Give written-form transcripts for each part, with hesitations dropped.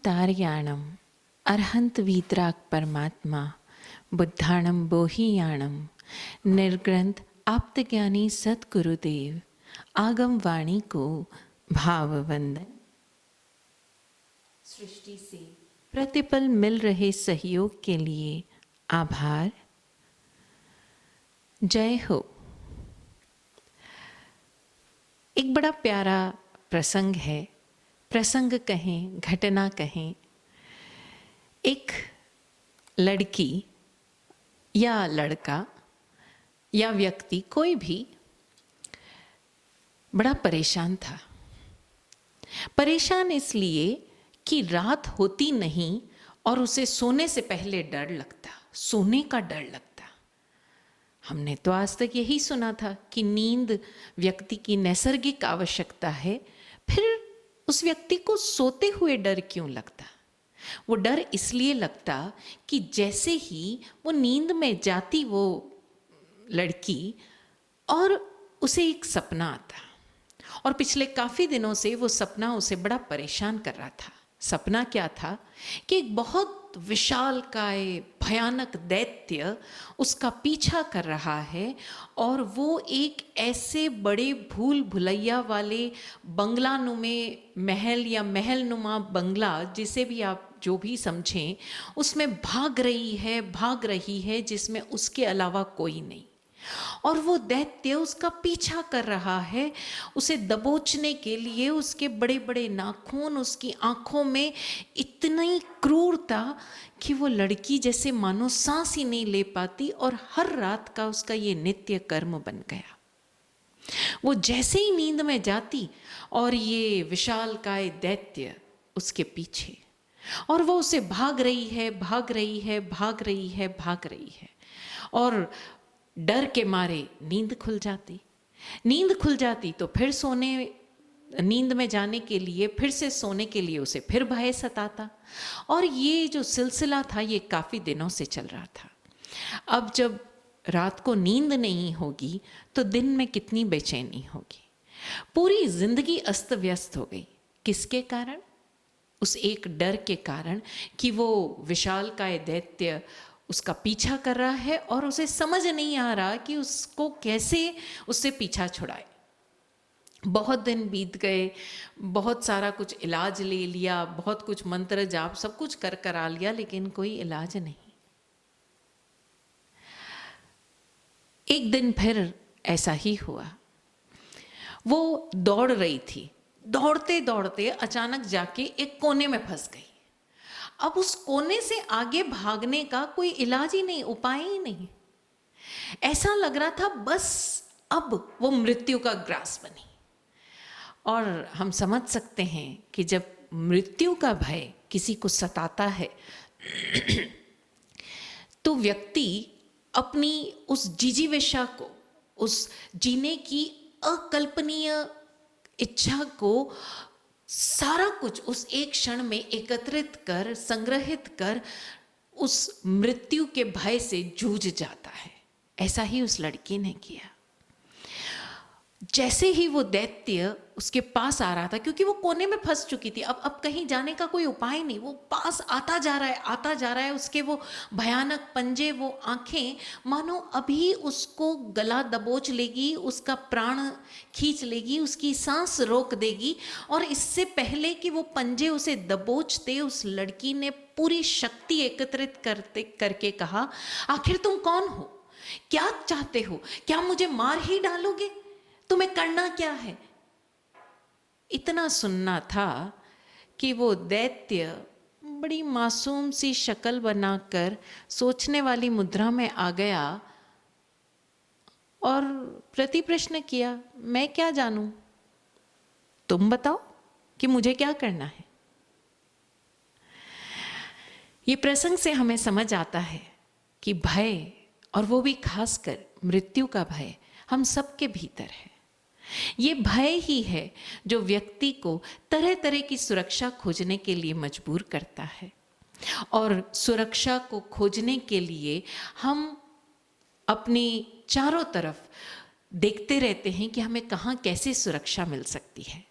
तारयाणम अरहंत वीतराग परमात्मा बुद्धाणम बोहियाणम निर्ग्रंथ आप्तज्ञानी सतगुरुदेव आगम वाणी को भाववंदन। सृष्टि से प्रतिपल मिल रहे सहयोग के लिए आभार। जय हो। एक बड़ा प्यारा प्रसंग है, प्रसंग कहें घटना कहें। एक लड़की या लड़का या व्यक्ति कोई भी बड़ा परेशान था। परेशान इसलिए कि रात होती नहीं और उसे सोने से पहले डर लगता, सोने का डर लगता। हमने तो आज तक यही सुना था कि नींद व्यक्ति की नैसर्गिक आवश्यकता है, फिर उस व्यक्ति को सोते हुए डर क्यों लगता? वो डर इसलिए लगता कि जैसे ही वो नींद में जाती वो लड़की और उसे एक सपना आता, और पिछले काफ़ी दिनों से वो सपना उसे बड़ा परेशान कर रहा था। सपना क्या था कि एक बहुत विशालकाय भयानक दैत्य उसका पीछा कर रहा है और वो एक ऐसे बड़े भूल भुलैया वाले बंगलानुमे महल या महलनुमा बंगला, जिसे भी आप जो भी समझें, उसमें भाग रही है जिसमें उसके अलावा कोई नहीं। और वो दैत्य उसका पीछा कर रहा है, उसे दबोचने के लिए। उसके बड़े बड़े नाखून, उसकी आंखों में इतनी क्रूरता कि वो लड़की जैसे मानो सांस ही नहीं ले पाती, और हर रात का उसका ये नित्य कर्म बन गया। वो जैसे ही नींद में जाती और ये विशालकाय दैत्य उसके पीछे, और वो उसे भाग रही है और डर के मारे नींद खुल जाती तो फिर नींद में जाने के लिए, फिर से सोने के लिए उसे फिर भय सताता। और ये जो सिलसिला था ये काफ़ी दिनों से चल रहा था। अब जब रात को नींद नहीं होगी तो दिन में कितनी बेचैनी होगी। पूरी जिंदगी अस्त व्यस्त हो गई। किसके कारण? उस एक डर के कारण कि वो विशालकाय दैत्य उसका पीछा कर रहा है और उसे समझ नहीं आ रहा कि उसको कैसे उससे पीछा छुड़ाए। बहुत दिन बीत गए, बहुत सारा कुछ इलाज ले लिया, बहुत कुछ मंत्र जाप सब कुछ कर करा लिया, लेकिन कोई इलाज नहीं। एक दिन फिर ऐसा ही हुआ। वो दौड़ रही थी, दौड़ते दौड़ते अचानक जाके एक कोने में फंस गई। अब उस कोने से आगे भागने का कोई इलाज ही नहीं, उपाय ही नहीं। ऐसा लग रहा था बस अब वो मृत्यु का ग्रास बनी। और हम समझ सकते हैं कि जब मृत्यु का भय किसी को सताता है तो व्यक्ति अपनी उस जिजीविषा को, उस जीने की अकल्पनीय इच्छा को, सारा कुछ उस एक क्षण में एकत्रित कर, संग्रहित कर उस मृत्यु के भय से जूझ जाता है। ऐसा ही उस लड़की ने किया। जैसे ही वो दैत्य उसके पास आ रहा था, क्योंकि वो कोने में फंस चुकी थी, अब कहीं जाने का कोई उपाय नहीं, वो पास आता जा रहा है। उसके वो भयानक पंजे, वो आंखें मानो अभी उसको गला दबोच लेगी, उसका प्राण खींच लेगी, उसकी सांस रोक देगी। और इससे पहले कि वो पंजे उसे दबोचते, उस लड़की ने पूरी शक्ति एकत्रित करके कहा, आखिर तुम कौन हो? क्या चाहते हो? क्या मुझे मार ही डालोगे? तुम्हें करना क्या है? इतना सुनना था कि वो दैत्य बड़ी मासूम सी शक्ल बनाकर सोचने वाली मुद्रा में आ गया और प्रति प्रश्न किया, मैं क्या जानूं? तुम बताओ कि मुझे क्या करना है। ये प्रसंग से हमें समझ आता है कि भय, और वो भी खासकर मृत्यु का भय, हम सबके भीतर है। ये भय ही है जो व्यक्ति को तरह तरह की सुरक्षा खोजने के लिए मजबूर करता है। और सुरक्षा को खोजने के लिए हम अपनी चारों तरफ देखते रहते हैं कि हमें कहाँ कैसे सुरक्षा मिल सकती है।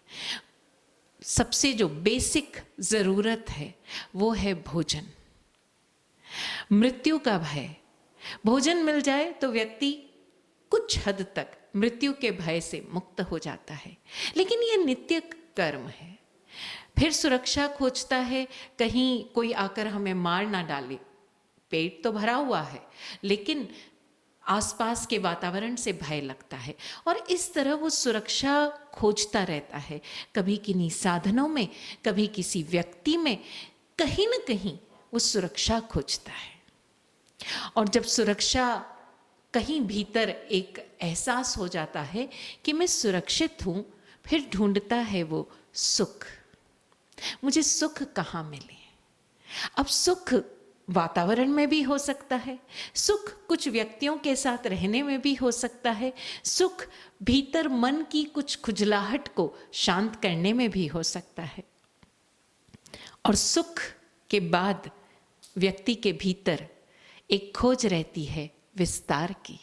सबसे जो बेसिक जरूरत है वो है भोजन। मृत्यु का भय, भोजन मिल जाए तो व्यक्ति कुछ हद तक मृत्यु के भय से मुक्त हो जाता है, लेकिन ये नित्य कर्म है। फिर सुरक्षा खोजता है, कहीं कोई आकर हमें मार ना डाले। पेट तो भरा हुआ है, लेकिन आसपास के वातावरण से भय लगता है, और इस तरह वो सुरक्षा खोजता रहता है, कभी किन्हीं साधनों में, कभी किसी व्यक्ति में, कहीं न कहीं वो सुरक्षा खोजता है। और जब सुरक्षा कहीं भीतर एक एहसास हो जाता है कि मैं सुरक्षित हूँ, फिर ढूंढता है वो सुख। मुझे सुख कहाँ मिले? अब सुख वातावरण में भी हो सकता है, सुख कुछ व्यक्तियों के साथ रहने में भी हो सकता है, सुख भीतर मन की कुछ खुजलाहट को शांत करने में भी हो सकता है। और सुख के बाद व्यक्ति के भीतर एक खोज रहती है विस्तार की।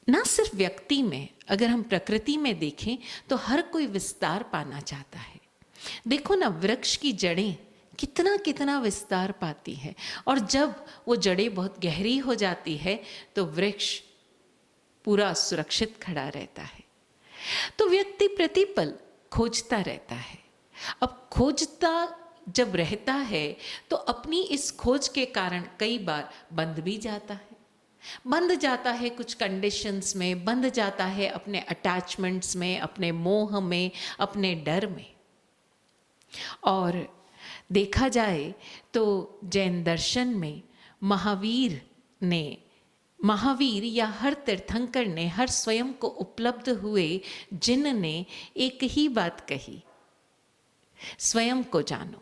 ना सिर्फ व्यक्ति में, अगर हम प्रकृति में देखें तो हर कोई विस्तार पाना चाहता है। देखो ना, वृक्ष की जड़ें कितना कितना विस्तार पाती है, और जब वो जड़ें बहुत गहरी हो जाती है तो वृक्ष पूरा सुरक्षित खड़ा रहता है। तो व्यक्ति प्रतिपल खोजता रहता है। अब खोजता जब रहता है तो अपनी इस खोज के कारण कई बार बंध भी जाता है, बंध जाता है कुछ कंडीशंस में, बंध जाता है अपने अटैचमेंट्स में, अपने मोह में, अपने डर में। और देखा जाए तो जैन दर्शन में महावीर या हर तीर्थंकर ने, हर स्वयं को उपलब्ध हुए जिन ने एक ही बात कही, स्वयं को जानो।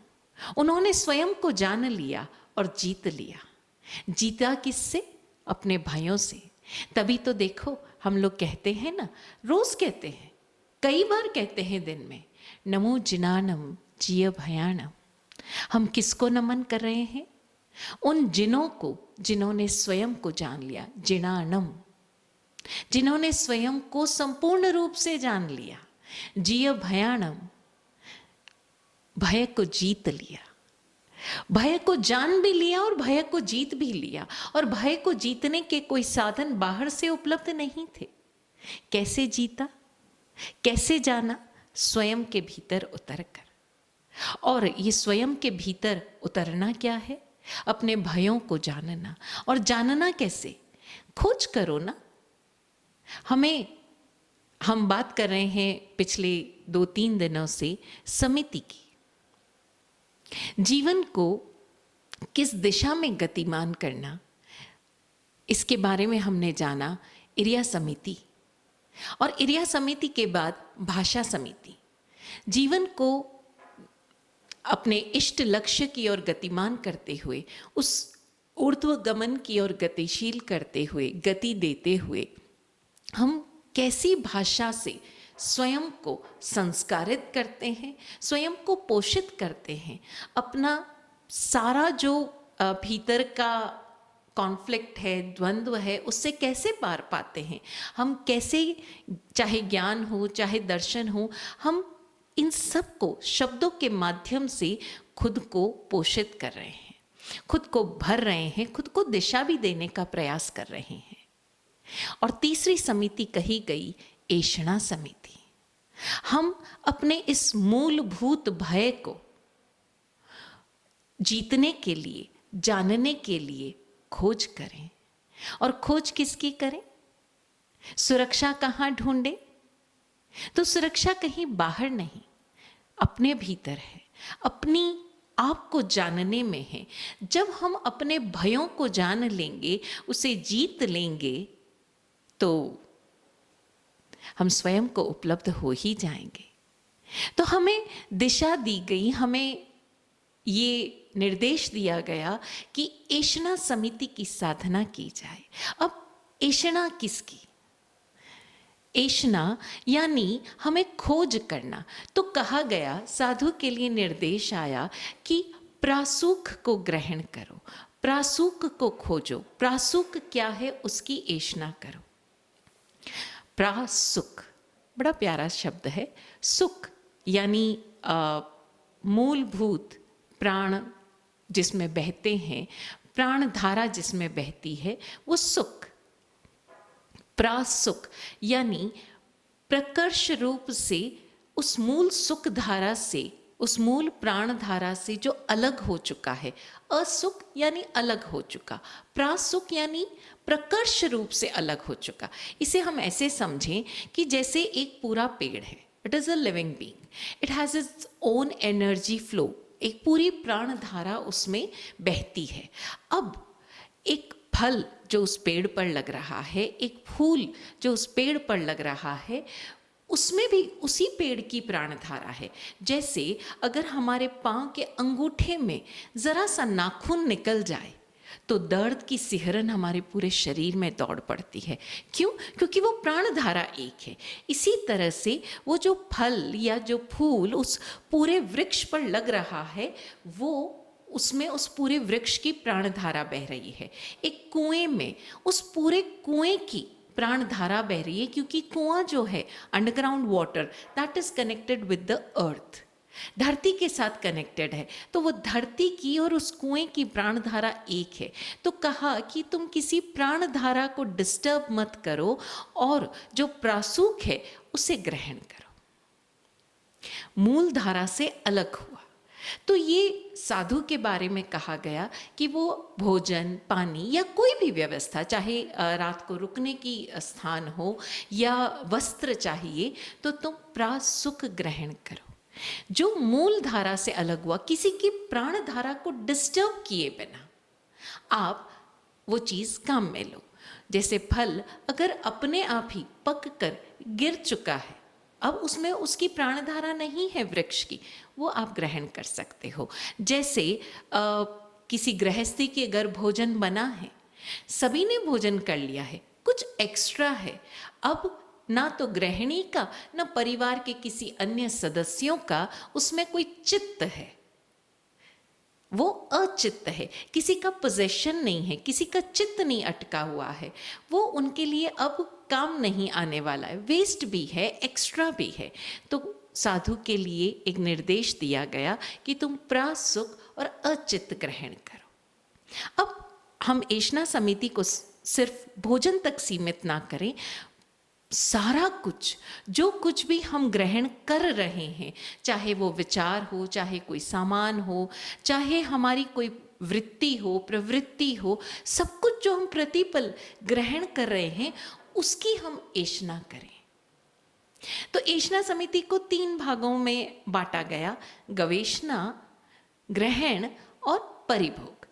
उन्होंने स्वयं को जान लिया और जीत लिया। जीता किससे? अपने भाइयों से। तभी तो देखो हम लोग कहते हैं ना, रोज कहते हैं, कई बार कहते हैं दिन में, नमो जिनानम जिय भयानम। हम किसको नमन कर रहे हैं? उन जिनों को जिन्होंने स्वयं को जान लिया, जिनानम, जिन्होंने स्वयं को संपूर्ण रूप से जान लिया। जिय भयानम, भय को जीत लिया, भय को जान भी लिया और भय को जीत भी लिया। और भय को जीतने के कोई साधन बाहर से उपलब्ध नहीं थे। कैसे जीता, कैसे जाना? स्वयं के भीतर उतर कर। और ये स्वयं के भीतर उतरना क्या है? अपने भयों को जानना। और जानना कैसे? खोज करो ना। हम बात कर रहे हैं पिछले 2-3 दिनों से समिति की। जीवन को किस दिशा में गतिमान करना, इसके बारे में हमने जाना इरिया समिति, और इरिया समिति के बाद भाषा समिति। जीवन को अपने इष्ट लक्ष्य की ओर गतिमान करते हुए, उस ऊर्ध्व गमन की ओर गतिशील करते हुए, गति देते हुए, हम कैसी भाषा से स्वयं को संस्कारित करते हैं, स्वयं को पोषित करते हैं, अपना सारा जो भीतर का कॉन्फ्लिक्ट है, द्वंद्व है, उससे कैसे पार पाते हैं। हम कैसे, चाहे ज्ञान हो चाहे दर्शन हो, हम इन सब को शब्दों के माध्यम से खुद को पोषित कर रहे हैं, खुद को भर रहे हैं, खुद को दिशा भी देने का प्रयास कर रहे हैं। और तीसरी समिति कही गई ऐषणा समिति। हम अपने इस मूलभूत भय को जीतने के लिए, जानने के लिए खोज करें। और खोज किसकी करें? सुरक्षा कहाँ ढूंढें? तो सुरक्षा कहीं बाहर नहीं, अपने भीतर है, अपनी आप को जानने में है। जब हम अपने भयों को जान लेंगे, उसे जीत लेंगे, तो हम स्वयं को उपलब्ध हो ही जाएंगे। तो हमें दिशा दी गई, हमें ये निर्देश दिया गया कि ऐषणा समिति की साधना की जाए। अब ऐषणा किसकी? ऐषणा यानी हमें खोज करना। तो कहा गया, साधु के लिए निर्देश आया कि प्रासुख को ग्रहण करो, प्रासुख को खोजो। प्रासुख क्या है, उसकी ऐषणा करो। प्रासुख बड़ा प्यारा शब्द है। सुख यानी मूलभूत प्राण जिसमें बहते हैं, प्राण धारा जिसमें बहती है, वो सुख, प्रासुख यानी प्रकर्ष रूप से उस मूल सुख धारा से, उस मूल प्राण धारा से जो अलग हो चुका है। असुख यानी अलग हो चुका, प्रासुख यानी प्रकर्ष रूप से अलग हो चुका। इसे हम ऐसे समझें कि जैसे एक पूरा पेड़ है, it is a living being, it has its own energy flow, एक पूरी प्राण धारा उसमें बहती है। अब एक फल जो उस पेड़ पर लग रहा है, एक फूल जो उस पेड़ पर लग रहा है, उसमें भी उसी पेड़ की प्राणधारा है। जैसे अगर हमारे पाँव के अंगूठे में ज़रा सा नाखून निकल जाए तो दर्द की सिहरन हमारे पूरे शरीर में दौड़ पड़ती है। क्यों? क्योंकि वो प्राणधारा एक है। इसी तरह से वो जो फल या जो फूल उस पूरे वृक्ष पर लग रहा है, वो उसमें उस पूरे वृक्ष की प्राणधारा बह रही है। एक कुएं में उस पूरे कुएं की प्राणधारा बह रही है, क्योंकि कुआं जो है, underground water, that is connected with the earth, धरती के साथ कनेक्टेड है। तो वो धरती की और उस कुएं की प्राणधारा एक है। तो कहा कि तुम किसी प्राणधारा को डिस्टर्ब मत करो और जो प्रासूख है उसे ग्रहण करो, मूल धारा से अलग हुआ। तो ये साधु के बारे में कहा गया कि वो भोजन, पानी या कोई भी व्यवस्था, चाहे रात को रुकने की स्थान हो या वस्त्र चाहिए, तो तुम प्रासुख ग्रहण करो। जो मूल धारा से अलग हुआ, किसी की प्राण धारा को डिस्टर्ब किए बिना आप वो चीज़ काम में लो। जैसे फल अगर अपने आप ही पक कर गिर चुका है, अब उसमें उसकी प्राणधारा नहीं है वृक्ष की, वो आप ग्रहण कर सकते हो। जैसे किसी गृहस्थी के घर भोजन बना है, सभी ने भोजन कर लिया है, कुछ एक्स्ट्रा है, अब ना तो गृहिणी का ना परिवार के किसी अन्य सदस्यों का उसमें कोई चित्त है, वो अचित्त है, किसी का पोजेशन नहीं है, किसी का चित्त नहीं अटका हुआ है, वो उनके लिए अब काम नहीं आने वाला है, वेस्ट भी है, एक्स्ट्रा भी है। तो साधु के लिए एक निर्देश दिया गया कि तुम प्रासुख और अचित्त ग्रहण करो। अब हम एषणा समिति को सिर्फ भोजन तक सीमित ना करें, सारा कुछ जो कुछ भी हम ग्रहण कर रहे हैं, चाहे वो विचार हो, चाहे कोई सामान हो, चाहे हमारी कोई वृत्ति हो, प्रवृत्ति हो, सब कुछ जो हम प्रतिपल ग्रहण कर रहे हैं उसकी हम एषणा करें। तो एषणा समिति को 3 भागों में बांटा गया, गवेषणा, ग्रहण और परिभोग।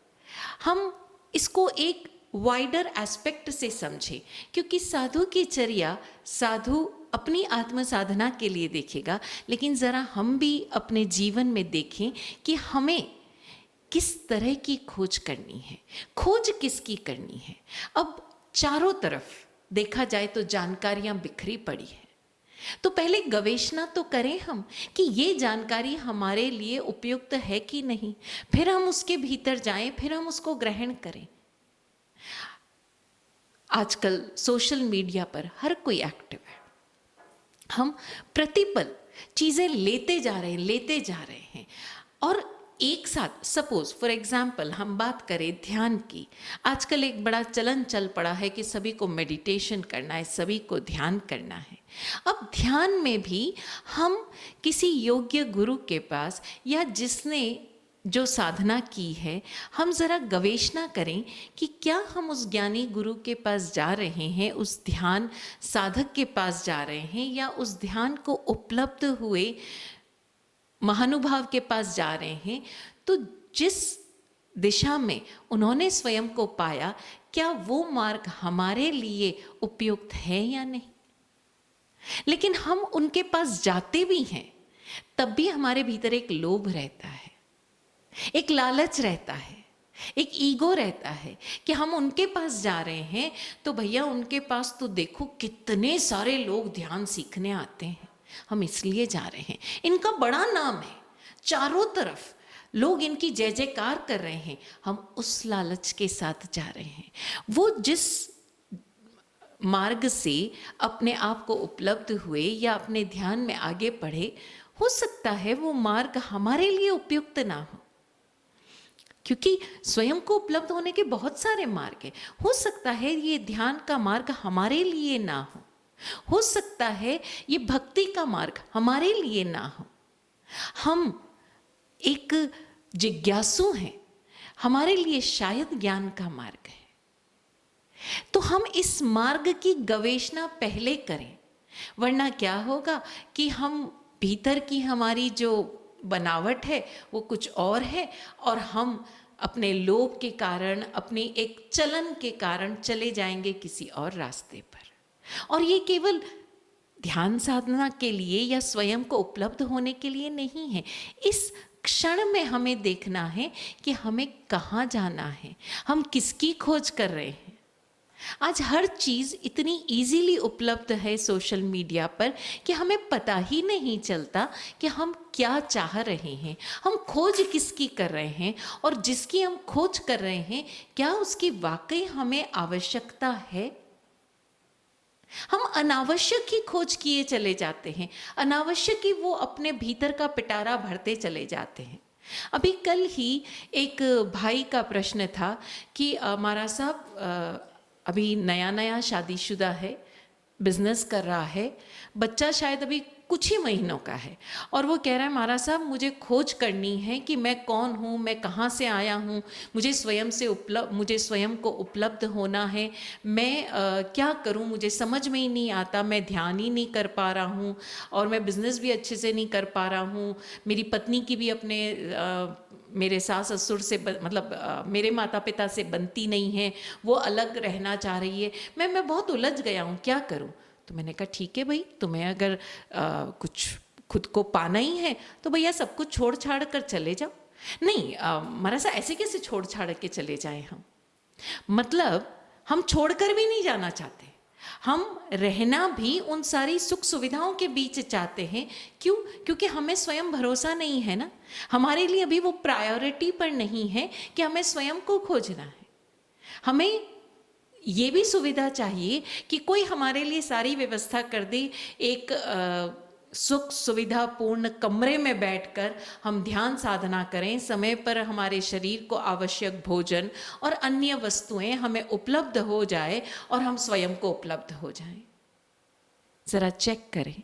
हम इसको एक वाइडर एस्पेक्ट से समझे, क्योंकि साधु की चर्या साधु अपनी आत्म साधना के लिए देखेगा, लेकिन ज़रा हम भी अपने जीवन में देखें कि हमें किस तरह की खोज करनी है, खोज किसकी करनी है। अब चारों तरफ देखा जाए तो जानकारियाँ बिखरी पड़ी है, तो पहले गवेषणा तो करें हम कि ये जानकारी हमारे लिए उपयुक्त है कि नहीं, फिर हम उसके भीतर जाएं, फिर हम उसको ग्रहण करें। आजकल सोशल मीडिया पर हर कोई एक्टिव है, हम प्रतिपल चीज़ें लेते जा रहे हैं और एक साथ, सपोज फॉर एग्जाम्पल हम बात करें ध्यान की, आजकल एक बड़ा चलन चल पड़ा है कि सभी को मेडिटेशन करना है, सभी को ध्यान करना है। अब ध्यान में भी हम किसी योग्य गुरु के पास या जिसने जो साधना की है, हम ज़रा गवेषणा करें कि क्या हम उस ज्ञानी गुरु के पास जा रहे हैं, उस ध्यान साधक के पास जा रहे हैं, या उस ध्यान को उपलब्ध हुए महानुभाव के पास जा रहे हैं। तो जिस दिशा में उन्होंने स्वयं को पाया, क्या वो मार्ग हमारे लिए उपयुक्त है या नहीं। लेकिन हम उनके पास जाते भी हैं, तब भी हमारे भीतर एक लोभ रहता है, एक लालच रहता है, एक ईगो रहता है कि हम उनके पास जा रहे हैं तो भैया उनके पास तो देखो कितने सारे लोग ध्यान सीखने आते हैं, हम इसलिए जा रहे हैं, इनका बड़ा नाम है, चारों तरफ लोग इनकी जय जयकार कर रहे हैं, हम उस लालच के साथ जा रहे हैं। वो जिस मार्ग से अपने आप को उपलब्ध हुए या अपने ध्यान में आगे बढ़े, हो सकता है वो मार्ग हमारे लिए उपयुक्त ना हो, क्योंकि स्वयं को उपलब्ध होने के बहुत सारे मार्ग हैं। हो सकता है ये ध्यान का मार्ग हमारे लिए ना हो सकता है ये भक्ति का मार्ग हमारे लिए ना हो। हम एक जिज्ञासु हैं, हमारे लिए शायद ज्ञान का मार्ग है। तो हम इस मार्ग की गवेषणा पहले करें, वरना क्या होगा कि हम भीतर की हमारी जो बनावट है वो कुछ और है, और हम अपने लोभ के कारण, अपनी एक चलन के कारण चले जाएंगे किसी और रास्ते पर। और ये केवल ध्यान साधना के लिए या स्वयं को उपलब्ध होने के लिए नहीं है। इस क्षण में हमें देखना है कि हमें कहाँ जाना है, हम किसकी खोज कर रहे हैं। आज हर चीज़ इतनी इजीली उपलब्ध है सोशल मीडिया पर कि हमें पता ही नहीं चलता कि हम क्या चाह रहे हैं, हम खोज किसकी कर रहे हैं, और जिसकी हम खोज कर रहे हैं क्या उसकी वाकई हमें आवश्यकता है। हम अनावश्यक ही खोज किए चले जाते हैं, अनावश्यक ही वो अपने भीतर का पिटारा भरते चले जाते हैं। अभी कल ही एक भाई का प्रश्न था कि महाराज साहब अभी नया नया शादीशुदा है, बिजनेस कर रहा है, बच्चा शायद अभी कुछ ही महीनों का है, और वो कह रहा है महाराज साहब मुझे खोज करनी है कि मैं कौन हूँ, मैं कहाँ से आया हूँ, मुझे स्वयं को उपलब्ध होना है, मैं क्या करूँ, मुझे समझ में ही नहीं आता, मैं ध्यान ही नहीं कर पा रहा हूँ, और मैं बिज़नेस भी अच्छे से नहीं कर पा रहा हूँ, मेरी पत्नी की भी अपने मेरे सास ससुर से मेरे माता पिता से बनती नहीं है, वो अलग रहना चाह रही है, मैं बहुत उलझ गया हूँ, क्या करूँ। तो मैंने कहा ठीक है भाई, तुम्हें अगर कुछ खुद को पाना ही है तो भैया सब कुछ छोड़ छाड़ कर चले जाओ। नहीं महाराज ऐसे कैसे छोड़ छाड़ के चले जाएं हम, मतलब हम छोड़कर भी नहीं जाना चाहते, हम रहना भी उन सारी सुख सुविधाओं के बीच चाहते हैं। क्यों? क्योंकि हमें स्वयं भरोसा नहीं है ना, हमारे लिए अभी वो प्रायोरिटी पर नहीं है कि हमें स्वयं को खोजना है। हमें ये भी सुविधा चाहिए कि कोई हमारे लिए सारी व्यवस्था कर दे, एक सुख सुविधा पूर्ण कमरे में बैठकर हम ध्यान साधना करें, समय पर हमारे शरीर को आवश्यक भोजन और अन्य वस्तुएं हमें उपलब्ध हो जाए और हम स्वयं को उपलब्ध हो जाएं। जरा चेक करें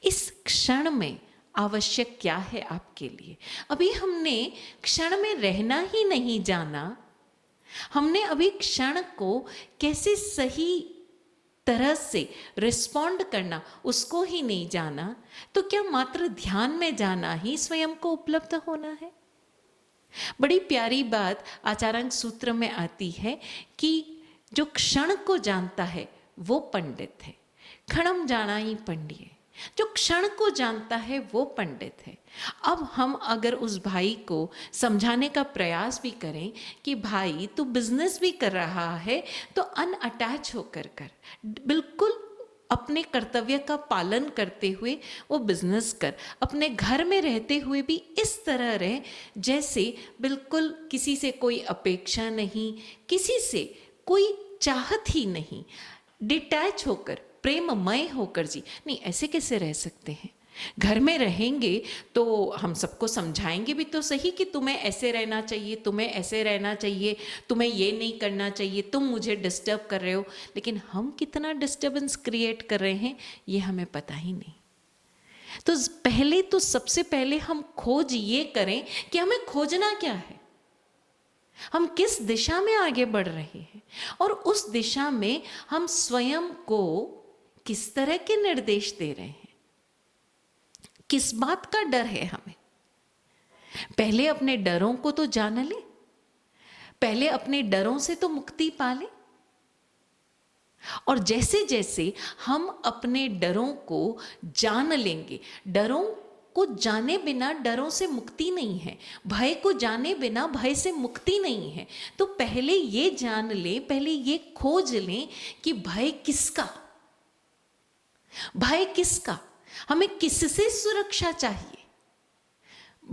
इस क्षण में आवश्यक क्या है आपके लिए। अभी हमने क्षण में रहना ही नहीं जाना, हमने अभी क्षण को कैसे सही तरह से रिस्पॉन्ड करना उसको ही नहीं जाना, तो क्या मात्र ध्यान में जाना ही स्वयं को उपलब्ध होना है। बड़ी प्यारी बात आचारांग सूत्र में आती है कि जो क्षण को जानता है वो पंडित है, क्षणम जाना ही पंडित। जो क्षण को जानता है वो पंडित है। अब हम अगर उस भाई को समझाने का प्रयास भी करें कि भाई तू बिजनेस भी कर रहा है तो अनअटैच होकर कर, बिल्कुल अपने कर्तव्य का पालन करते हुए वो बिजनेस कर, अपने घर में रहते हुए भी इस तरह रहे जैसे बिल्कुल किसी से कोई अपेक्षा नहीं, किसी से कोई चाहत ही नहीं, डिटैच होकर प्रेममय होकर जी। नहीं, ऐसे कैसे रह सकते हैं। घर में रहेंगे तो हम सबको समझाएंगे भी तो सही कि तुम्हें ऐसे रहना चाहिए, तुम्हें ऐसे रहना चाहिए, तुम्हें ये नहीं करना चाहिए, तुम मुझे डिस्टर्ब कर रहे हो, लेकिन हम कितना डिस्टर्बेंस क्रिएट कर रहे हैं ये हमें पता ही नहीं। तो पहले तो सबसे पहले हम खोज ये करें कि हमें खोजना क्या है, हम किस दिशा में आगे बढ़ रहे हैं, और उस दिशा में हम स्वयं को किस तरह के निर्देश दे रहे हैं, किस बात का डर है हमें। पहले अपने डरों को तो जान ले, पहले अपने डरों से तो मुक्ति पा ले, और जैसे जैसे हम अपने डरों को जान लेंगे, डरों को जाने बिना डरों से मुक्ति नहीं है, भय को जाने बिना भय से मुक्ति नहीं है। तो पहले ये जान ले, पहले ये खोज लें कि भय किसका, भय किसका, हमें किससे सुरक्षा चाहिए।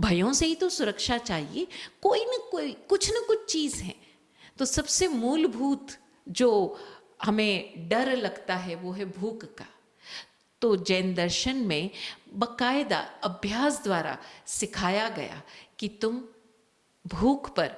भयों से ही तो सुरक्षा चाहिए, कोई न कोई कुछ न कुछ चीज है। तो सबसे मूलभूत जो हमें डर लगता है वो है भूख का। तो जैन दर्शन में बकायदा अभ्यास द्वारा सिखाया गया कि तुम भूख पर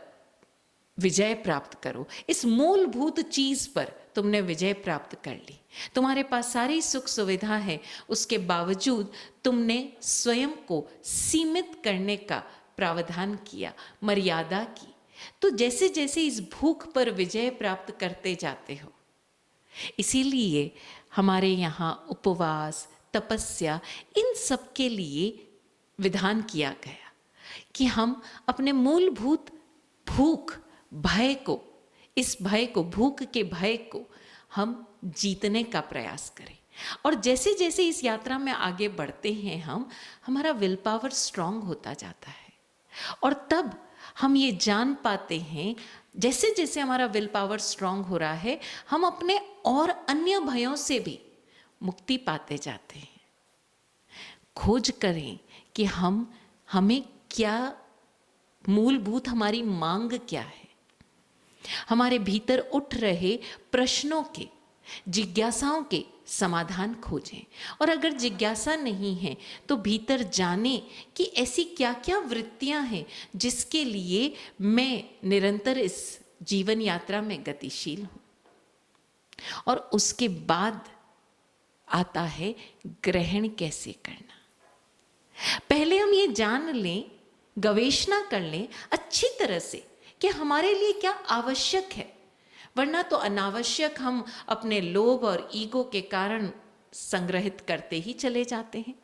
विजय प्राप्त करो। इस मूलभूत चीज पर तुमने विजय प्राप्त कर ली, तुम्हारे पास सारी सुख सुविधा है, उसके बावजूद तुमने स्वयं को सीमित करने का प्रावधान किया, मर्यादा की। तो जैसे जैसे इस भूख पर विजय प्राप्त करते जाते हो, इसीलिए हमारे यहाँ उपवास, तपस्या, इन सब के लिए विधान किया गया कि हम अपने मूलभूत भूख, भय को, इस भय को, भूख के भय को हम जीतने का प्रयास करें। और जैसे जैसे इस यात्रा में आगे बढ़ते हैं हमारा विल पावर स्ट्रांग होता जाता है। और तब हम ये जान पाते हैं, जैसे जैसे हमारा विल पावर स्ट्रांग हो रहा है, हम अपने और अन्य भयों से भी मुक्ति पाते जाते हैं। खोज करें कि हमें क्या मूलभूत, हमारी मांग क्या है। हमारे भीतर उठ रहे प्रश्नों के, जिज्ञासाओं के समाधान खोजें। और अगर जिज्ञासा नहीं है तो भीतर जाने कि ऐसी क्या क्या वृत्तियां हैं जिसके लिए मैं निरंतर इस जीवन यात्रा में गतिशील हूं। और उसके बाद आता है ग्रहण कैसे करना। पहले हम ये जान लें, गवेषणा कर लें अच्छी तरह से कि हमारे लिए क्या आवश्यक है, वरना तो अनावश्यक हम अपने लोभ और ईगो के कारण संग्रहित करते ही चले जाते हैं।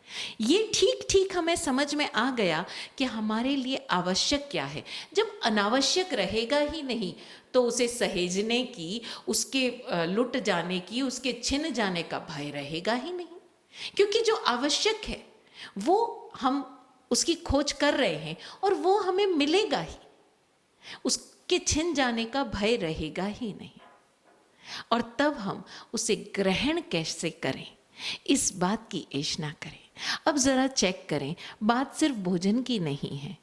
ये ठीक ठीक हमें समझ में आ गया कि हमारे लिए आवश्यक क्या है। जब अनावश्यक रहेगा ही नहीं तो उसे सहेजने की, उसके लुट जाने की, उसके छिन जाने का भय रहेगा ही नहीं। क्योंकि जो आवश्यक है वो हम उसकी खोज कर रहे हैं और वो हमें मिलेगा ही, उसके छिन जाने का भय रहेगा ही नहीं। और तब हम उसे ग्रहण कैसे करें, इस बात की एशना करें। अब जरा चेक करें, बात सिर्फ भोजन की नहीं है,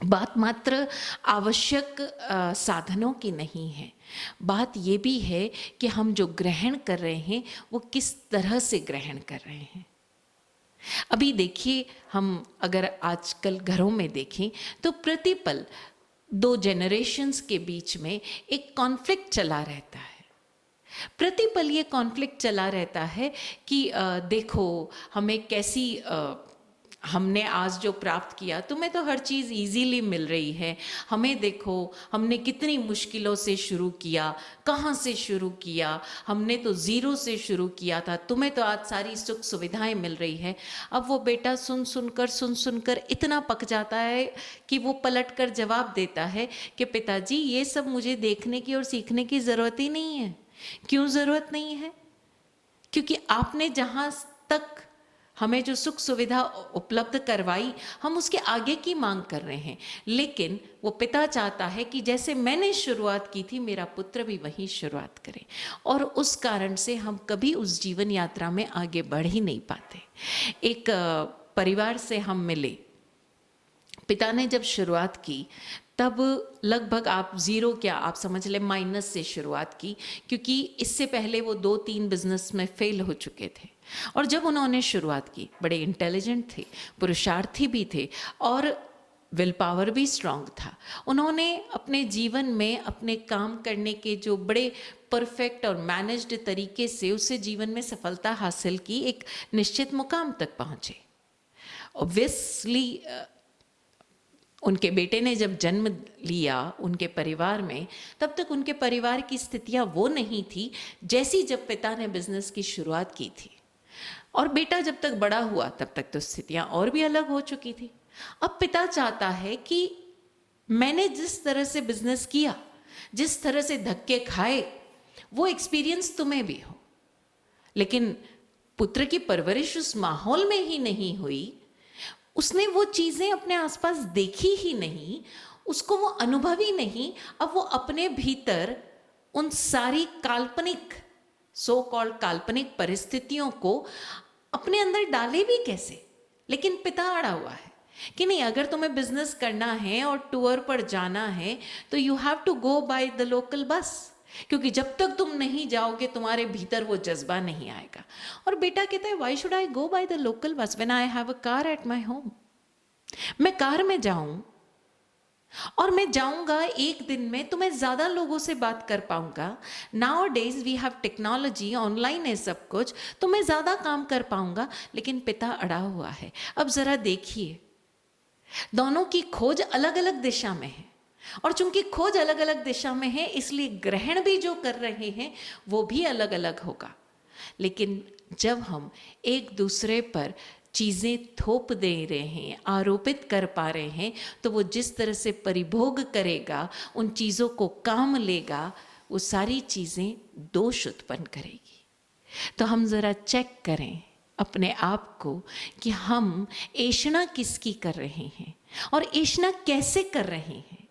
बात मात्र आवश्यक साधनों की नहीं है। बात ये भी है कि हम जो ग्रहण कर रहे हैं वो किस तरह से ग्रहण कर रहे हैं। अभी देखिए, हम अगर आजकल घरों में देखें तो प्रतिपल दो जनरेशन्स के बीच में एक कॉन्फ्लिक्ट चला रहता है। प्रतिपल ये कॉन्फ्लिक्ट चला रहता है कि देखो हमें कैसी हमने आज जो प्राप्त किया, तुम्हें तो हर चीज़ इजीली मिल रही है, हमें देखो हमने कितनी मुश्किलों से शुरू किया, कहाँ से शुरू किया, हमने तो ज़ीरो से शुरू किया था, तुम्हें तो आज सारी सुख सुविधाएं मिल रही है। अब वो बेटा सुन सुनकर इतना पक जाता है कि वो पलट कर जवाब देता है कि पिताजी ये सब मुझे देखने की और सीखने की ज़रूरत ही नहीं है। क्यों ज़रूरत नहीं है? क्योंकि आपने जहाँ तक हमें जो सुख सुविधा उपलब्ध करवाई, हम उसके आगे की मांग कर रहे हैं। लेकिन वो पिता चाहता है कि जैसे मैंने शुरुआत की थी, मेरा पुत्र भी वहीं शुरुआत करे। और उस कारण से हम कभी उस जीवन यात्रा में आगे बढ़ ही नहीं पाते। एक परिवार से हम मिले, पिता ने जब शुरुआत की तब लगभग आप ज़ीरो, क्या आप समझ लें माइनस से शुरुआत की, क्योंकि इससे पहले वो 2-3 बिजनेस में फेल हो चुके थे। और जब उन्होंने शुरुआत की, बड़े इंटेलिजेंट थे, पुरुषार्थी भी थे और विल पावर भी स्ट्रांग था। उन्होंने अपने जीवन में अपने काम करने के जो बड़े परफेक्ट और मैनेज्ड तरीके से उससे जीवन में सफलता हासिल की, एक निश्चित मुकाम तक पहुँचे। ऑब्वियसली उनके बेटे ने जब जन्म लिया उनके परिवार में, तब तक उनके परिवार की स्थितियां वो नहीं थी जैसी जब पिता ने बिजनेस की शुरुआत की थी। और बेटा जब तक बड़ा हुआ तब तक तो स्थितियां और भी अलग हो चुकी थी। अब पिता चाहता है कि मैंने जिस तरह से बिजनेस किया, जिस तरह से धक्के खाए, वो एक्सपीरियंस तुम्हें भी हो। लेकिन पुत्र की परवरिश उस माहौल में ही नहीं हुई, उसने वो चीज़ें अपने आसपास देखी ही नहीं, उसको वो अनुभव ही नहीं। अब वो अपने भीतर उन सारी काल्पनिक, सो कॉल्ड काल्पनिक परिस्थितियों को अपने अंदर डाले भी कैसे। लेकिन पिता अड़ा हुआ है कि नहीं, अगर तुम्हें बिजनेस करना है और टूर पर जाना है तो you have to go by the local bus. क्योंकि जब तक तुम नहीं जाओगे तुम्हारे भीतर वो जज्बा नहीं आएगा। और बेटा कहता है why should I go by the local बस when I have a car at my home. मैं कार में जाऊं और मैं जाऊंगा एक दिन में तो मैं ज्यादा लोगों से बात कर पाऊंगा। Now days we have technology, online है सब कुछ, तो मैं ज्यादा काम कर पाऊंगा। लेकिन पिता अड़ा हुआ है। अब जरा देखिए, दोनों की खोज अलग अलग दिशा में है, और चूंकि खोज अलग अलग दिशा में है इसलिए ग्रहण भी जो कर रहे हैं वो भी अलग अलग होगा। लेकिन जब हम एक दूसरे पर चीज़ें थोप दे रहे हैं, आरोपित कर पा रहे हैं, तो वो जिस तरह से परिभोग करेगा, उन चीज़ों को काम लेगा, वो सारी चीज़ें दोष उत्पन्न करेगी। तो हम ज़रा चेक करें अपने आप को कि हम ऐषणा किसकी कर रहे हैं और ऐषणा कैसे कर रहे हैं।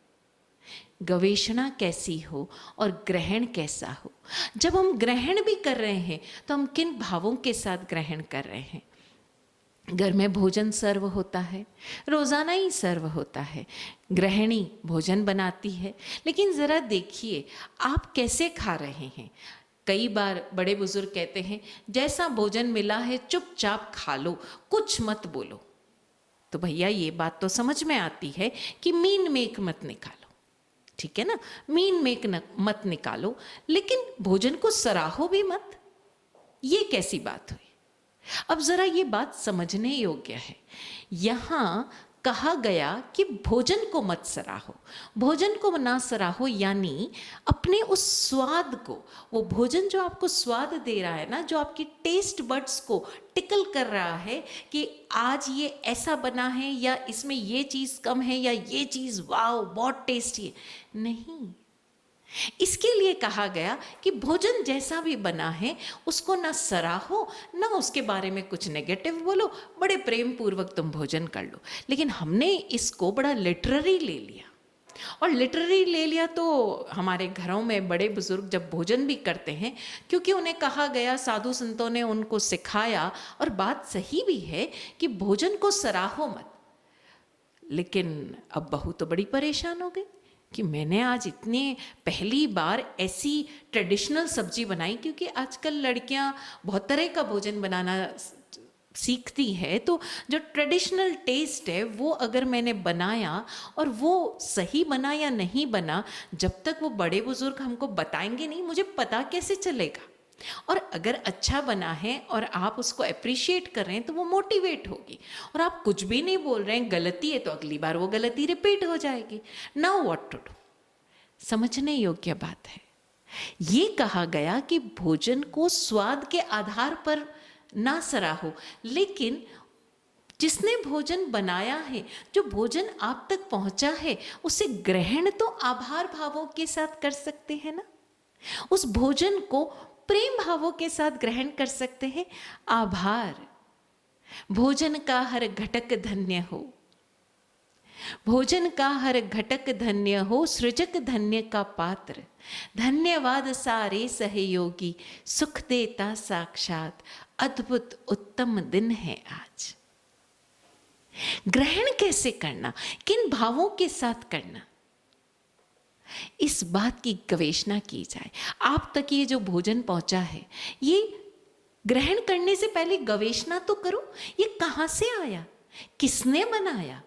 गवेषणा कैसी हो और ग्रहण कैसा हो। जब हम ग्रहण भी कर रहे हैं तो हम किन भावों के साथ ग्रहण कर रहे हैं। घर में भोजन सर्व होता है, रोजाना ही सर्व होता है, गृहिणी भोजन बनाती है, लेकिन ज़रा देखिए आप कैसे खा रहे हैं। कई बार बड़े बुजुर्ग कहते हैं जैसा भोजन मिला है चुपचाप खा लो, कुछ मत बोलो। तो भैया ये बात तो समझ में आती है कि मीन मेक मत निकालो, ठीक है ना, मीन मेक मत निकालो, लेकिन भोजन को सराहो भी मत, ये कैसी बात हुई। अब जरा ये बात समझने योग्य है। यहां कहा गया कि भोजन को मत सराहो, भोजन को ना सराहो, यानी अपने उस स्वाद को, वो भोजन जो आपको स्वाद दे रहा है ना, जो आपकी टेस्ट बड्स को टिकल कर रहा है कि आज ये ऐसा बना है या इसमें ये चीज़ कम है या ये चीज़ वाओ बहुत टेस्टी है, नहीं। इसके लिए कहा गया कि भोजन जैसा भी बना है उसको ना सराहो ना उसके बारे में कुछ नेगेटिव बोलो, बड़े प्रेम पूर्वक तुम भोजन कर लो। लेकिन हमने इसको बड़ा लिटररी ले लिया, और लिटररी ले लिया तो हमारे घरों में बड़े बुजुर्ग जब भोजन भी करते हैं, क्योंकि उन्हें कहा गया, साधु संतों ने उनको सिखाया, और बात सही भी है कि भोजन को सराहो मत। लेकिन अब बहू तो बड़ी परेशान हो गई कि मैंने आज इतने पहली बार ऐसी ट्रेडिशनल सब्जी बनाई, क्योंकि आजकल लड़कियां बहुत तरह का भोजन बनाना सीखती है, तो जो ट्रेडिशनल टेस्ट है वो अगर मैंने बनाया और वो सही बना या नहीं बना, जब तक वो बड़े बुजुर्ग हमको बताएंगे नहीं, मुझे पता कैसे चलेगा। और अगर अच्छा बना है और आप उसको अप्रिशिएट कर रहे हैं तो वो मोटिवेट होगी, और आप कुछ भी नहीं बोल रहे हैं, गलती है तो अगली बार वो गलती रिपीट हो जाएगी। नाउ व्हाट टू डू, समझने योग्य बात है। ये कहा गया कि भोजन को स्वाद के आधार पर ना सराहो, लेकिन जिसने भोजन बनाया है, जो भोजन आप तक पहुंचा है, उसे ग्रहण तो आभार भावों के साथ कर सकते हैं ना। उस भोजन को प्रेम भावों के साथ ग्रहण कर सकते हैं। आभार, भोजन का हर घटक धन्य हो, भोजन का हर घटक धन्य हो, सृजक धन्य का पात्र, धन्यवाद सारे सहयोगी, सुख देता साक्षात, अद्भुत उत्तम दिन है आज। ग्रहण कैसे करना, किन भावों के साथ करना, इस बात की गवेषणा की जाए। आप तक ये जो भोजन पहुंचा है, ये ग्रहण करने से पहले गवेषणा तो करो, ये कहां से आया, किसने बनाया,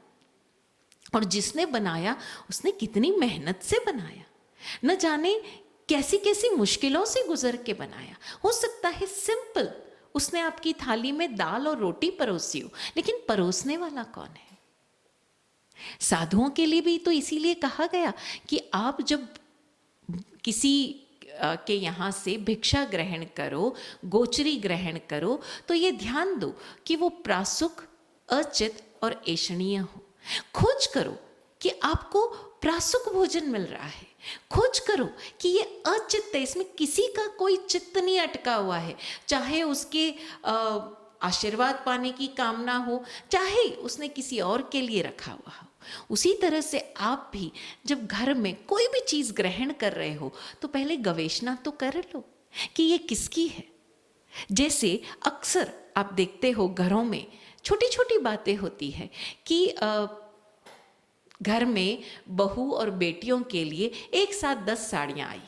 और जिसने बनाया उसने कितनी मेहनत से बनाया, न जाने कैसी कैसी मुश्किलों से गुजर के बनाया। हो सकता है सिंपल उसने आपकी थाली में दाल और रोटी परोसी हो, लेकिन परोसने वाला कौन है। साधुओं के लिए भी तो इसीलिए कहा गया कि आप जब किसी के यहाँ से भिक्षा ग्रहण करो, गोचरी ग्रहण करो, तो ये ध्यान दो कि वो प्रासुक, अचित और ऐषणीय हो। खोज करो कि आपको प्रासुक भोजन मिल रहा है, खोज करो कि ये अचित्त है, इसमें किसी का कोई चित्त नहीं अटका हुआ है, चाहे उसके आशीर्वाद पाने की कामना हो, चाहे उसने किसी और के लिए रखा हुआ हो। उसी तरह से आप भी जब घर में कोई भी चीज ग्रहण कर रहे हो तो पहले गवेषणा तो कर लो कि ये किसकी है। जैसे अक्सर आप देखते हो घरों में छोटी छोटी बातें होती है कि घर में बहू और बेटियों के लिए एक साथ 10 साड़ियाँ आई।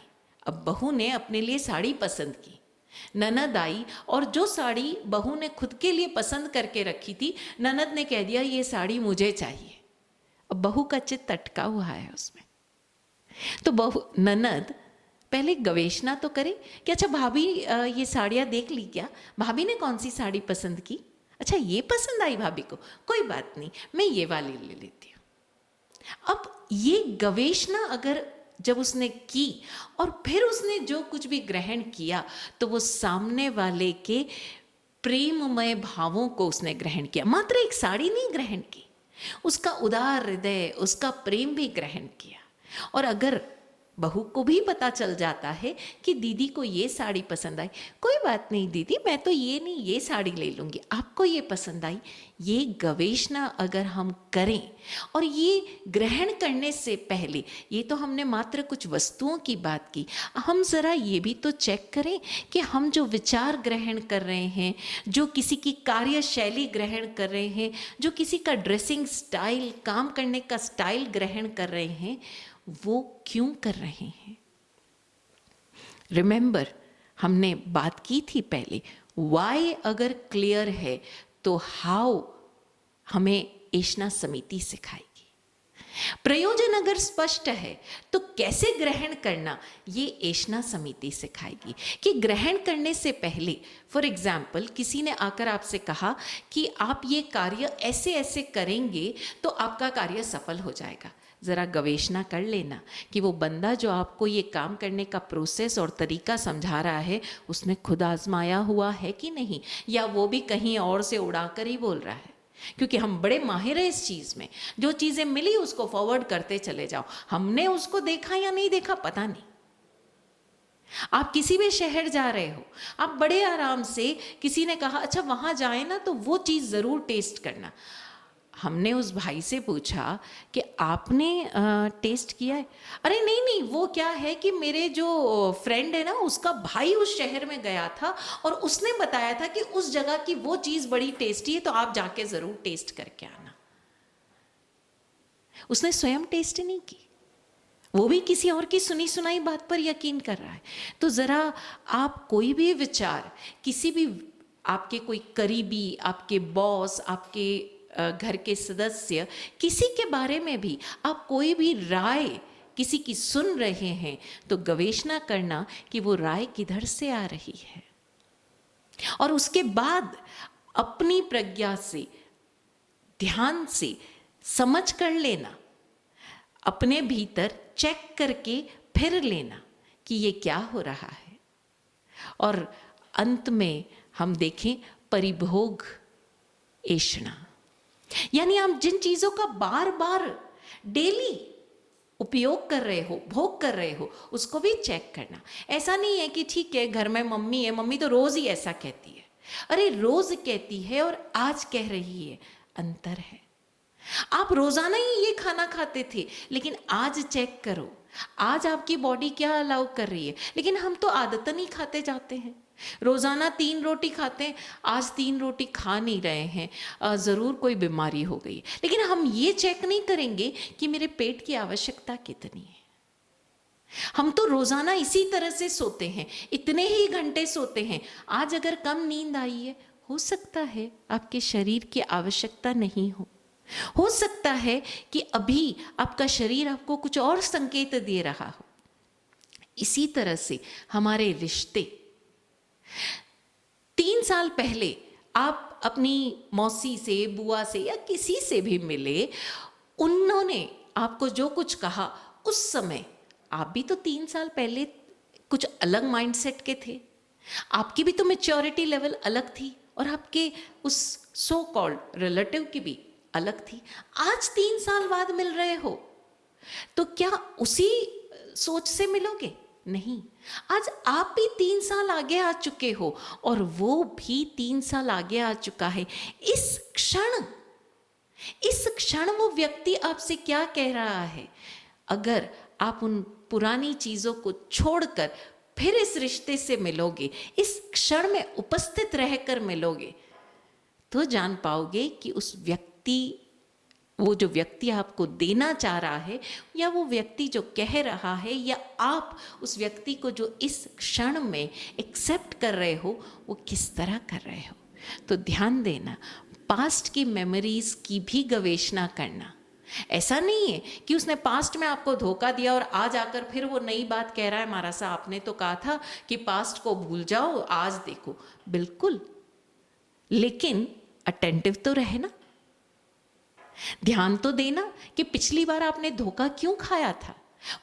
अब बहू ने अपने लिए साड़ी पसंद की, ननद आई और जो साड़ी बहू ने खुद के लिए पसंद करके रखी थी, ननद ने कह दिया ये साड़ी मुझे चाहिए। अब बहू का चित्त अटका हुआ है उसमें। तो बहू ननद पहले गवेषणा तो करे कि अच्छा भाभी ये साड़ियाँ देख ली क्या, भाभी ने कौन सी साड़ी पसंद की, अच्छा ये पसंद आई भाभी को, कोई बात नहीं मैं ये वाली ले लेती हूँ। अब ये गवेषणा अगर जब उसने की और फिर उसने जो कुछ भी ग्रहण किया तो वो सामने वाले के प्रेममय भावों को उसने ग्रहण किया, मात्र एक साड़ी नहीं ग्रहण की, उसका उदार हृदय, उसका प्रेम भी ग्रहण किया। और अगर बहू को भी पता चल जाता है कि दीदी को ये साड़ी पसंद आई, कोई बात नहीं दीदी मैं तो ये नहीं ये साड़ी ले लूँगी, आपको ये पसंद आई, ये गवेषणा अगर हम करें और ये ग्रहण करने से पहले, ये तो हमने मात्र कुछ वस्तुओं की बात की, हम ज़रा ये भी तो चेक करें कि हम जो विचार ग्रहण कर रहे हैं, जो किसी की कार्यशैली ग्रहण कर रहे हैं, जो किसी का ड्रेसिंग स्टाइल, काम करने का स्टाइल ग्रहण कर रहे हैं, वो क्यों कर रहे हैं। रिमेंबर हमने बात की थी पहले, वाई अगर क्लियर है तो हाउ हमें एषणा समिति सिखाएगी। प्रयोजन अगर स्पष्ट है तो कैसे ग्रहण करना ये एषणा समिति सिखाएगी। कि ग्रहण करने से पहले फॉर एग्जाम्पल किसी ने आकर आपसे कहा कि आप ये कार्य ऐसे ऐसे करेंगे तो आपका कार्य सफल हो जाएगा, ज़रा गवेषणा कर लेना कि वो बंदा जो आपको ये काम करने का प्रोसेस और तरीका समझा रहा है उसने खुद आजमाया हुआ है कि नहीं, या वो भी कहीं और से उड़ाकर ही बोल रहा है। क्योंकि हम बड़े माहिर हैं इस चीज़ में, जो चीज़ें मिली उसको फॉरवर्ड करते चले जाओ, हमने उसको देखा या नहीं देखा पता नहीं। आप किसी भी शहर जा रहे हो, आप बड़े आराम से, किसी ने कहा अच्छा वहाँ जाए ना तो वो चीज़ ज़रूर टेस्ट करना, हमने उस भाई से पूछा कि आपने टेस्ट किया है, अरे नहीं नहीं वो क्या है कि मेरे जो फ्रेंड है ना उसका भाई उस शहर में गया था और उसने बताया था कि उस जगह की वो चीज़ बड़ी टेस्टी है तो आप जाके ज़रूर टेस्ट करके आना। उसने स्वयं टेस्ट नहीं की, वो भी किसी और की सुनी सुनाई बात पर यकीन कर रहा है। तो ज़रा आप कोई भी विचार, किसी भी आपके कोई करीबी, आपके बॉस, आपके घर के सदस्य, किसी के बारे में भी आप कोई भी राय किसी की सुन रहे हैं तो गवेषणा करना कि वो राय किधर से आ रही है, और उसके बाद अपनी प्रज्ञा से, ध्यान से समझ कर लेना, अपने भीतर चेक करके फिर लेना कि ये क्या हो रहा है। और अंत में हम देखें परिभोग एषणा, यानी आप जिन चीज़ों का बार बार डेली उपयोग कर रहे हो, भोग कर रहे हो, उसको भी चेक करना। ऐसा नहीं है कि ठीक है घर में मम्मी है, मम्मी तो रोज़ ही ऐसा कहती है, अरे रोज़ कहती है और आज कह रही है, अंतर है। आप रोज़ाना ही ये खाना खाते थे लेकिन आज चेक करो, आज आपकी बॉडी क्या अलाउ कर रही है। लेकिन हम तो आदतन ही खाते जाते हैं, रोज़ाना 3 रोटी खाते हैं, आज 3 रोटी खा नहीं रहे हैं, ज़रूर कोई बीमारी हो गई, लेकिन हम ये चेक नहीं करेंगे कि मेरे पेट की आवश्यकता कितनी है। हम तो रोज़ाना इसी तरह से सोते हैं, इतने ही घंटे सोते हैं, आज अगर कम नींद आई है, हो सकता है आपके शरीर की आवश्यकता नहीं हो सकता है कि अभी आपका शरीर आपको कुछ और संकेत दे रहा हो। इसी तरह से हमारे रिश्ते, 3 साल पहले आप अपनी मौसी से, बुआ से या किसी से भी मिले, उन्होंने आपको जो कुछ कहा उस समय आप भी तो 3 साल पहले कुछ अलग माइंडसेट के थे, आपकी भी तो मैच्योरिटी लेवल अलग थी और आपके उस सो कॉल्ड रिलेटिव की भी अलग थी। आज 3 साल बाद मिल रहे हो तो क्या उसी सोच से मिलोगे? नहीं, आज आप भी 3 साल आगे आ चुके हो और वो भी 3 साल आगे आ चुका है। इस क्षण वो व्यक्ति आपसे क्या कह रहा है, अगर आप उन पुरानी चीज़ों को छोड़कर फिर इस रिश्ते से मिलोगे, इस क्षण में उपस्थित रहकर मिलोगे, तो जान पाओगे कि उस व्यक्ति वो जो व्यक्ति आपको देना चाह रहा है, या वो व्यक्ति जो कह रहा है, या आप उस व्यक्ति को जो इस क्षण में एक्सेप्ट कर रहे हो, वो किस तरह कर रहे हो। तो ध्यान देना, पास्ट की मेमोरीज की भी गवेषणा करना। ऐसा नहीं है कि उसने पास्ट में आपको धोखा दिया और आज आकर फिर वो नई बात कह रहा है, महाराज साहब आपने तो कहा था कि पास्ट को भूल जाओ, आज देखो। बिल्कुल, लेकिन अटेंटिव तो रहे ना, ध्यान तो देना कि पिछली बार आपने धोखा क्यों खाया था।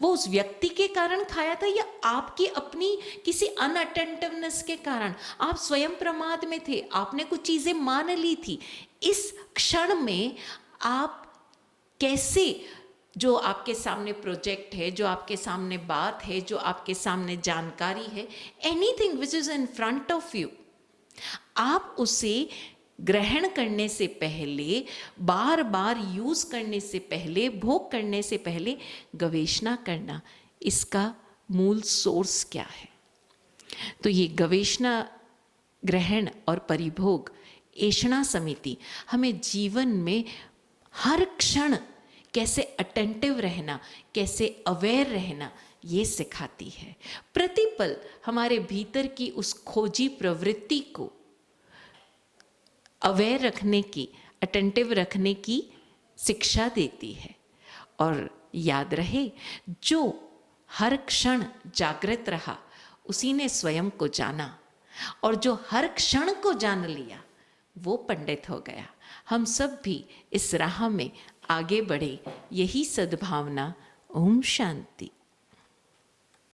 वो उस व्यक्ति के कारण खाया था या आपकी अपनी किसी अनअटेंटिवनेस के कारण? आप स्वयं प्रमाद में थे, आपने कुछ चीजें मान ली थी। इस क्षण में आप कैसे, जो आपके सामने प्रोजेक्ट है, जो आपके सामने बात है, जो आपके सामने जानकारी है, anything which is in front of you, आप उसे ग्रहण करने से पहले, बार बार यूज करने से पहले, भोग करने से पहले गवेषणा करना, इसका मूल सोर्स क्या है। तो ये गवेषणा, ग्रहण और परिभोग, ऐषणा समिति हमें जीवन में हर क्षण कैसे अटेंटिव रहना, कैसे अवेयर रहना, ये सिखाती है। प्रतिपल हमारे भीतर की उस खोजी प्रवृत्ति को अवेयर रखने की, अटेंटिव रखने की शिक्षा देती है। और याद रहे, जो हर क्षण जागृत रहा उसी ने स्वयं को जाना, और जो हर क्षण को जान लिया वो पंडित हो गया। हम सब भी इस राह में आगे बढ़े, यही सद्भावना। ओम शांति।